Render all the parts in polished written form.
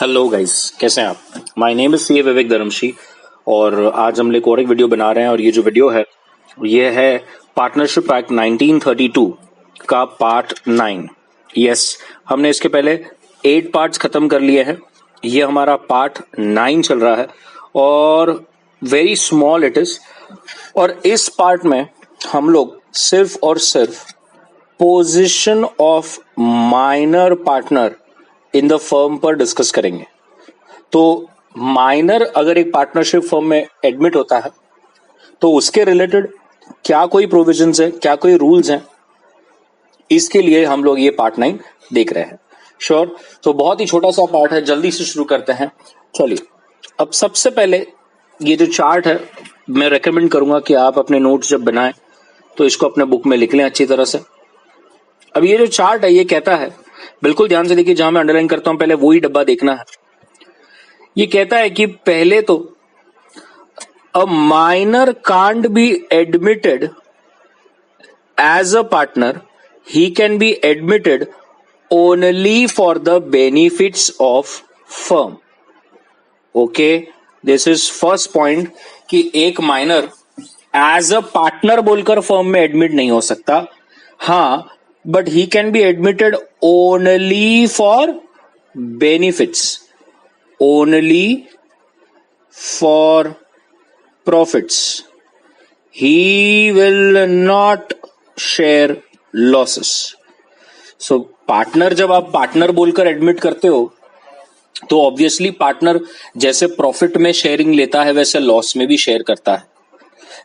Hello guys, कैसे हैं आप। माय नेम इज सी विवेक धर्मशी और आज हम लोग और एक वीडियो बना रहे हैं और ये जो वीडियो है ये है पार्टनरशिप एक्ट 1932 का पार्ट 9। यस, हमने इसके पहले 8 पार्ट्स खत्म कर लिए हैं। ये हमारा पार्ट 9 चल रहा है और वेरी स्मॉल इट इज। और इस पार्ट में हम लोग सिर्फ और सिर्फ position of minor partner in the firm पर डिस्कस करेंगे। तो माइनर अगर एक पार्टनरशिप फर्म में एडमिट होता है तो उसके रिलेटेड क्या कोई प्रोविजंस है, क्या कोई रूल्स हैं, इसके लिए हम लोग ये पार्ट 9 देख रहे हैं। श्योर। तो बहुत ही छोटा सा पार्ट है, जल्दी से शुरू करते हैं। चलिए, अब सबसे पहले ये जो चार्ट है मैं रेकमेंड करूंगा कि आप अपने नोट्स जब बनाएं तो इसको अपने बुक में लिख लें अच्छी तरह से। अब ये जो चार्ट है ये कहता है, बिल्कुल ध्यान से देखिए, जहां मैं अंडरलाइन करता हूं पहले वही डब्बा देखना है। ये कहता है कि पहले तो a minor can't be admitted as a partner, he can be admitted only for the benefits of firm. Okay, this is first point कि एक माइनर एज अ पार्टनर बोलकर फर्म में एडमिट नहीं हो सकता। हाँ, but he can be admitted only for benefits, only for profits. He will not share losses. So partner, जब आप पार्टनर बोलकर एडमिट करते हो तो ऑब्वियसली पार्टनर जैसे प्रॉफिट में शेयरिंग लेता है वैसे लॉस में भी शेयर करता है।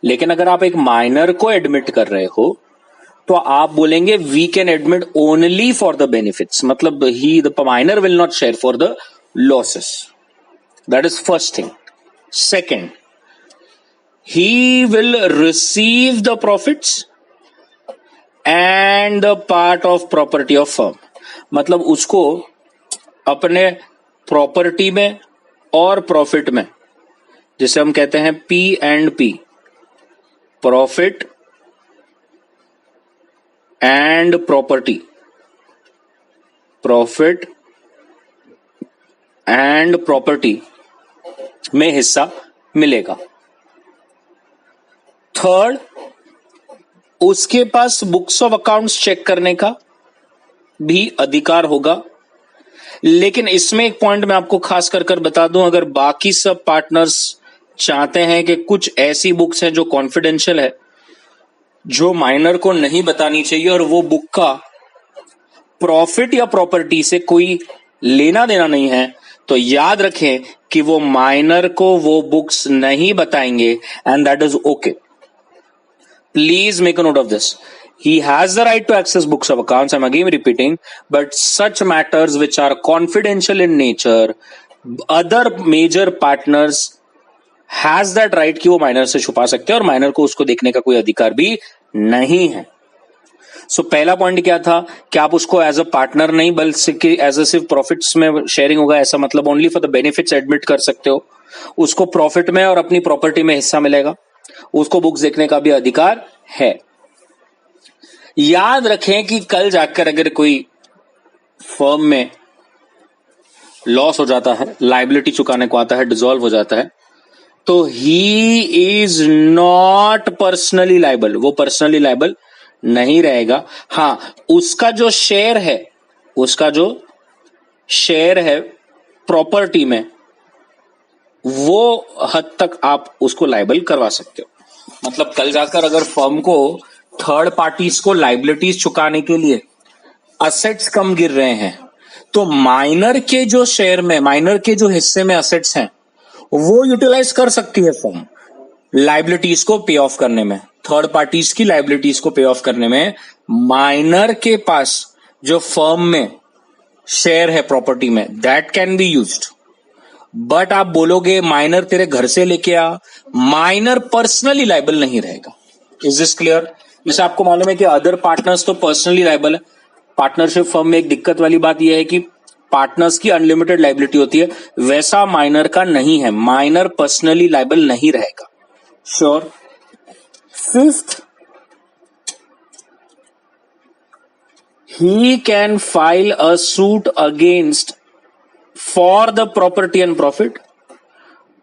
लेकिन अगर आप एक माइनर को एडमिट कर रहे हो तो आप बोलेंगे we can admit only for the benefits, मतलब he the minor will not share for the losses. That is first thing. Second, he will receive the profits and the part of property of firm, मतलब उसको अपने property में और profit में, जिसे हम कहते हैं P and P, profit and property, profit and property में हिस्सा मिलेगा। थर्ड, उसके पास बुक्स ऑफ अकाउंट्स चेक करने का भी अधिकार होगा। लेकिन इसमें एक पॉइंट मैं आपको खास कर बता दूं, अगर बाकी सब पार्टनर्स चाहते हैं कि कुछ ऐसी बुक्स हैं जो कॉन्फिडेंशियल है, जो माइनर को नहीं बतानी चाहिए और वो बुक का प्रॉफिट या प्रॉपर्टी से कोई लेना देना नहीं है, तो याद रखें कि वो माइनर को वो बुक्स नहीं बताएंगे and that is okay. Please make a note of this. He has the right to access books of accounts, I'm again repeating, but such matters which are confidential in nature, other major partners has that right कि वो minor से छुपा सकते हैं और minor को उसको देखने का कोई अधिकार भी नहीं है। सो पहला पॉइंट क्या था कि आप उसको एज अ पार्टनर नहीं बल्कि एज अ सिर्फ प्रॉफिट्स में शेयरिंग होगा, ऐसा मतलब only for the benefits admit कर सकते हो। उसको प्रॉफिट में और अपनी प्रॉपर्टी में हिस्सा मिलेगा, उसको बुक्स देखने का भी अधिकार है। याद रखें कि कल जाकर अगर कोई फर्म में लॉस हो जाता है, लायबिलिटी चुकाने को आता है, डिसॉल्व हो जाता है, तो he is not personally liable, वो पर्सनली लायबल नहीं रहेगा। हां, उसका जो शेयर है, उसका जो शेयर है प्रॉपर्टी में, वो हद तक आप उसको लायबल करवा सकते हो। मतलब कल जाकर अगर फर्म को थर्ड पार्टीज को लायबिलिटीज चुकाने के लिए असेट्स कम गिर रहे हैं, तो माइनर के जो शेयर में, माइनर के जो हिस्से में असेट्स हैं, वो यूटिलाइज कर सकती है फर्म लायबिलिटीज को पे ऑफ करने में, थर्ड पार्टीज की लायबिलिटीज को पे ऑफ करने में। माइनर के पास जो फर्म में शेयर है प्रॉपर्टी में, that can be used. But आप बोलोगे माइनर तेरे घर से लेके आ, माइनर पर्सनली लायबल नहीं रहेगा। Is this clear? जैसे आपको मालूम है कि अदर पार्टनर्स तो पर्सनली लायबल है। पार्टनरशिप फर्म में एक दिक्कत वाली बात यह है कि पार्टनर्स की अनलिमिटेड लायबिलिटी होती है, वैसा माइनर का नहीं है, माइनर पर्सनली लायबल नहीं रहेगा। Sure. Fifth, he can file a suit against for the property and profit,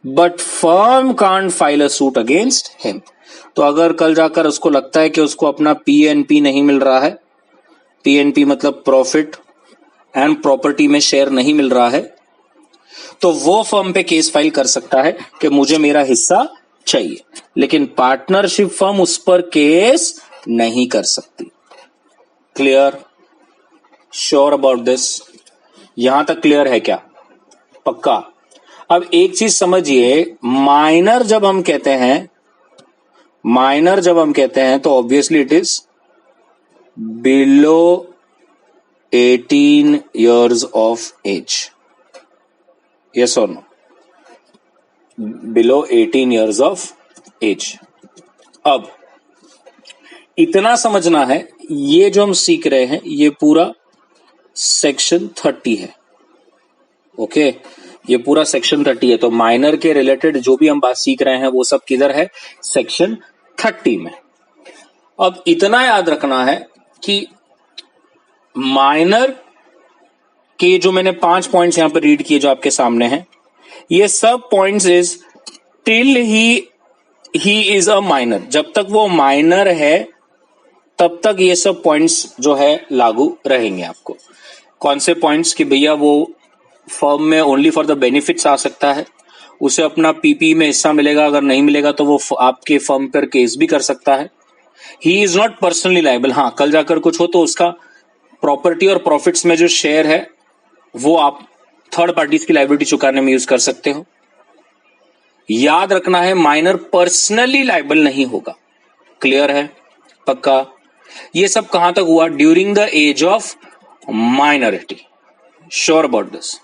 but firm can't file a suit against him. तो अगर कल जाकर उसको लगता है कि उसको अपना पीएनपी नहीं मिल रहा है, पीएनपी मतलब प्रॉफिट एंड प्रॉपर्टी में शेयर नहीं मिल रहा है, तो वो फर्म पे केस फाइल कर सकता है कि मुझे मेरा हिस्सा चाहिए, लेकिन पार्टनरशिप फर्म उस पर केस नहीं कर सकती। क्लियर? Sure about this? यहां तक क्लियर है क्या? पक्का? अब एक चीज समझिए, माइनर जब हम कहते हैं तो obviously it is below 18 years of age. Yes or no? Below 18 years of age. अब इतना समझना है, ये जो हम सीख रहे हैं ये पूरा सेक्शन 30 है। ओके, ये पूरा सेक्शन 30 है। तो माइनर के रिलेटेड जो भी हम बात सीख रहे हैं वो सब किधर है? सेक्शन 30 में। अब इतना याद रखना है कि माइनर के जो मैंने 5 पॉइंट्स यहां पर रीड किए जो आपके सामने हैं, ये सब points is till he is a minor. जब तक वो माइनर है तब तक ये सब पॉइंट्स जो है लागू रहेंगे आपको। कौन से पॉइंट्स? कि भैया वो फर्म में ओनली फॉर द बेनिफिट्स आ सकता है, उसे अपना पीपी में हिस्सा मिलेगा, अगर नहीं मिलेगा तो वो आपके फर्म पर केस भी कर सकता है। He is not personally liable. हाँ, कल जाकर कुछ हो तो उसका प्रॉपर्टी और प्रॉफिट्स में जो शेयर है वो आप थर्ड पार्टीज की लायबिलिटी चुकाने में यूज कर सकते हो। याद रखना है, माइनर पर्सनली लायबल नहीं होगा। क्लियर है? पक्का? ये सब कहां तक हुआ? During the age of minority. Sure about this?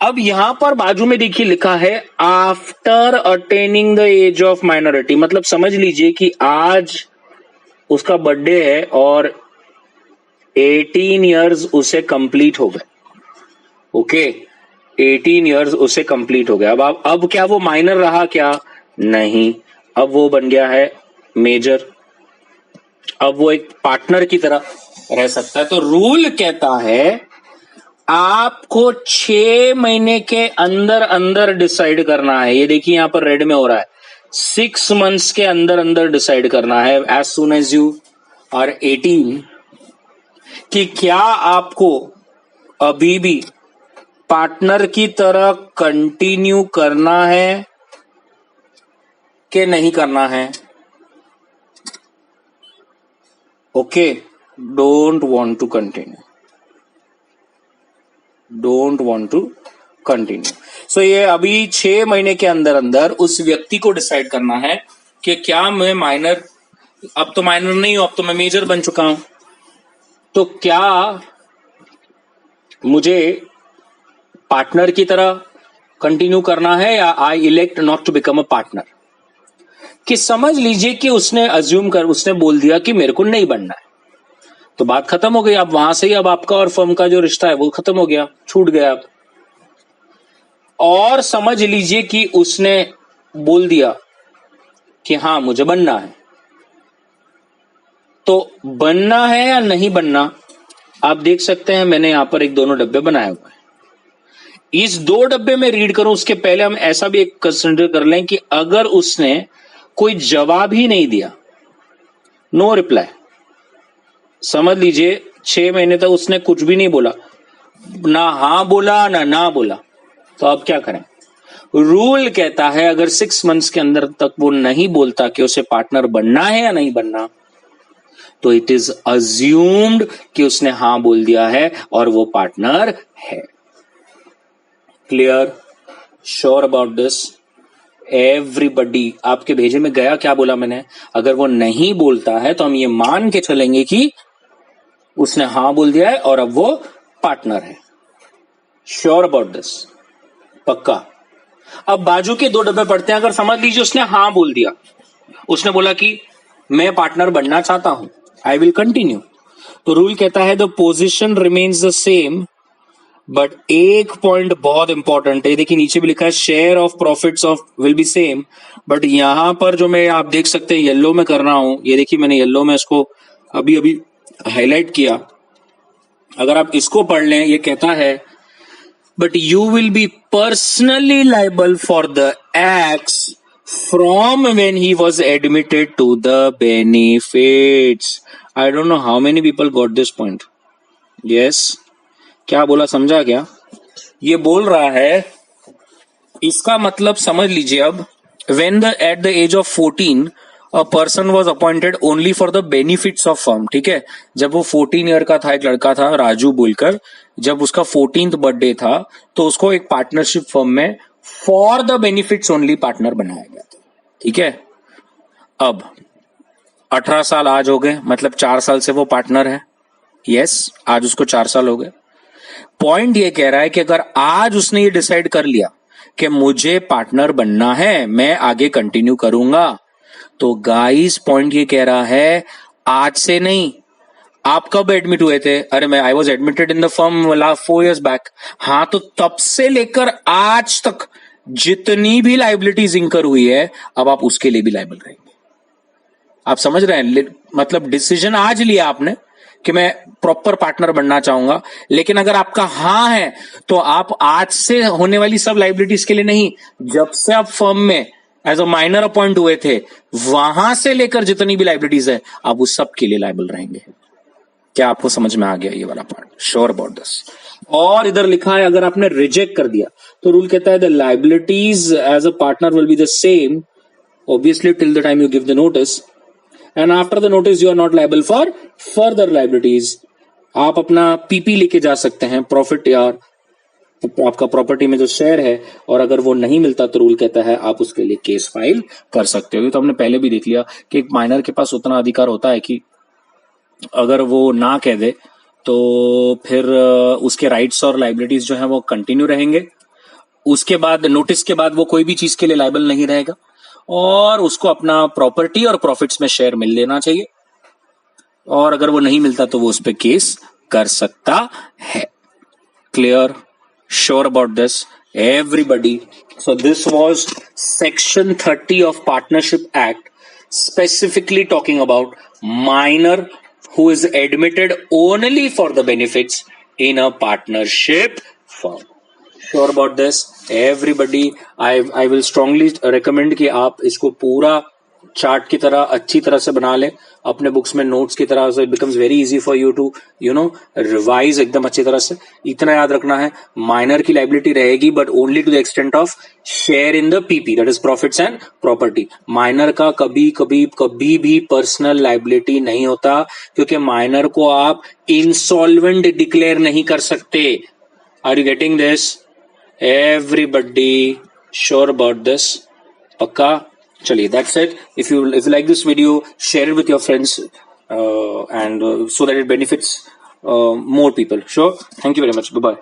अब यहां पर बाजू में देखिए लिखा है after attaining the age of minority. मतलब समझ लीजिए कि आज उसका बर्थडे है और 18 इयर्स उसे कंप्लीट हो गए। ओके, 18 इयर्स उसे कंप्लीट हो गया। अब क्या वो माइनर रहा क्या? नहीं, अब वो बन गया है मेजर। अब वो एक पार्टनर की तरह रह सकता है। तो रूल कहता है आपको 6 महीने के अंदर अंदर डिसाइड करना है। ये देखिए यहां पर रेड में हो रहा है, 6 मंथ्स के अंदर अंदर डिसाइड करना है, as soon as you are 18, कि क्या आपको अभी भी पार्टनर की तरह कंटिन्यू करना है कि नहीं करना है। Okay, don't want to continue. So ये अभी 6 महीने के अंदर अंदर उस व्यक्ति को डिसाइड करना है कि क्या मैं माइनर, अब तो माइनर नहीं हूं, अब तो मैं मेजर बन चुका हूं, तो क्या मुझे पार्टनर की तरह कंटिन्यू करना है या I elect not to become a partner. कि समझ लीजिए कि उसने बोल दिया कि मेरे को नहीं बनना है, तो बात खत्म हो गई। अब वहां से ही अब आपका और फर्म का जो रिश्ता है वो खत्म हो गया, छूट गया। अब और समझ लीजिए कि उसने बोल दिया कि हाँ मुझे बनना है, तो बनना है या नहीं बनना आप देख सकते हैं। मैंने यहां पर एक दोनों डब्बे बनाए हुए हैं। इस 2 डब्बे में रीड करूं उसके पहले हम ऐसा भी एक कंसिडर कर लें कि अगर उसने कोई जवाब ही नहीं दिया, नो रिप्लाई, समझ लीजिए 6 महीने तक उसने कुछ भी नहीं बोला, ना हाँ बोला ना बोला, तो अब क्या करें? रूल कहता है अगर 6 मंथ्स के अंदर तक वो नहीं बोलता कि उसे पार्टनर बनना है या नहीं बनना, तो इट इज अज्यूम्ड कि उसने हां बोल दिया है और वो पार्टनर है। Clear? Sure about this? Everybody आपके भेजे में गया क्या बोला मैंने? अगर वो नहीं बोलता है तो हम ये मान के चलेंगे कि उसने हां बोल दिया है और अब वो पार्टनर है। Sure about this? पक्का? अब बाजू के 2 डब्बे पढ़ते हैं। अगर समझ लीजिए उसने हां बोल दिया, उसने बोला कि मैं पार्टनर बनना चाहता हूं, आई विल कंटिन्यू, तो रूल कहता है the position remains the same, but एक पॉइंट बहुत इंपॉर्टेंट है। देखिए नीचे भी लिखा है share of profits of will be same, but यहां पर जो मैं आप देख सकते हैं येलो में कर रहा हूं, ये देखिए मैंने येलो में इसको अभी हाईलाइट किया। अगर आप इसको पढ़ लें, ये कहता है but you will be personally liable for the acts from when he was admitted to the benefits. I don't know how many people got this point. Yes, क्या बोला, समझा क्या? ये बोल रहा है, इसका मतलब समझ लीजिए अब, when the at the age of 14 a person was appointed only for the benefits of firm. ठीक है, जब वो 14 ईयर का था, एक लड़का था राजू बोलकर, जब उसका 14th बर्थडे था तो उसको एक पार्टनरशिप फर्म में for the benefits only partner बनाया गया था. ठीक है, अब 18 साल आज हो गए, मतलब 4 साल से वो पार्टनर है. यस, आज उसको 4 साल हो गए. पॉइंट ये कह रहा है कि अगर आज उसने ये डिसाइड कर लिया कि मुझे पार्टनर बनना है, मैं आगे कंटिन्यू करूंगा, तो गाइस पॉइंट ये कह रहा है आज से नहीं. आप कब एडमिट हुए थे? अरे मैं I was admitted in the firm last 4 years back. हाँ, तो तब से लेकर आज तक जितनी भी लाइबिलिटीज इंकर हुई है, अब आप उसके लिए भी लाइबल रहेंगे. आप समझ रहे हैं? मतलब डिसीजन आज लिया आपने कि मैं प्रॉपर पार्टनर बनना चाहूंगा, लेकिन अगर आपका हाँ है तो आप आज से होने वाली सब लाइबिलिटीज के लिए नहीं, जब से आप फर्म में एज अ माइनर अपॉइंट हुए थे वहां से लेकर जितनी भी लाइबिलिटीज है, आप उस सब के लिए लाइबल रहेंगे. क्या आपको समझ में आ गया ये वाला पार्ट? Sure about this. और इधर लिखा है अगर आपने रिजेक्ट कर दिया तो रूल कहता है the liabilities as a partner will be the same obviously till the time you give the notice, and after the notice you are not liable for further liabilities. आप अपना पीपी लेके जा सकते हैं, प्रॉफिट या आपका प्रॉपर्टी में जो शेयर है, और अगर वो नहीं मिलता तो रूल कहता है आप उसके लिए केस फाइल कर सकते हो. तो हमने पहले भी देख लिया कि एक माइनर के पास उतना अधिकार होता है कि अगर वो ना कह दे तो फिर उसके राइट्स और लाइबिलिटीज जो है वो कंटिन्यू रहेंगे. उसके बाद नोटिस के बाद वो कोई भी चीज के लिए लाइबल नहीं रहेगा, और उसको अपना प्रॉपर्टी और प्रॉफिट्स में शेयर मिल लेना चाहिए, और अगर वो नहीं मिलता तो वो उस पर केस कर सकता है. Clear? Sure about this, everybody. So this was section 30 of Partnership Act, specifically talking about minor who is admitted only for the benefits in a partnership firm. Sure about this, everybody. I will strongly recommend कि आप इसको पूरा chart की तरह अच्छी तरह से बना लें अपने बुक्स में, नोट्स की तरह से. It becomes very easy for you to revise एकदम अच्छी तरह से. इतना याद रखना है, माइनर की लाइबिलिटी रहेगी but only to the extent of share in the PP, that is profits and property. Minor का कभी कभी कभी भी पर्सनल लाइबिलिटी नहीं होता, क्योंकि माइनर को आप इंसॉल्वेंट डिक्लेयर नहीं कर सकते. Are you getting this? Everybody sure about this? पक्का? चलिए, that's it. If you like this video, share it with your friends and so that it benefits more people. Sure. Thank you very much. Bye bye.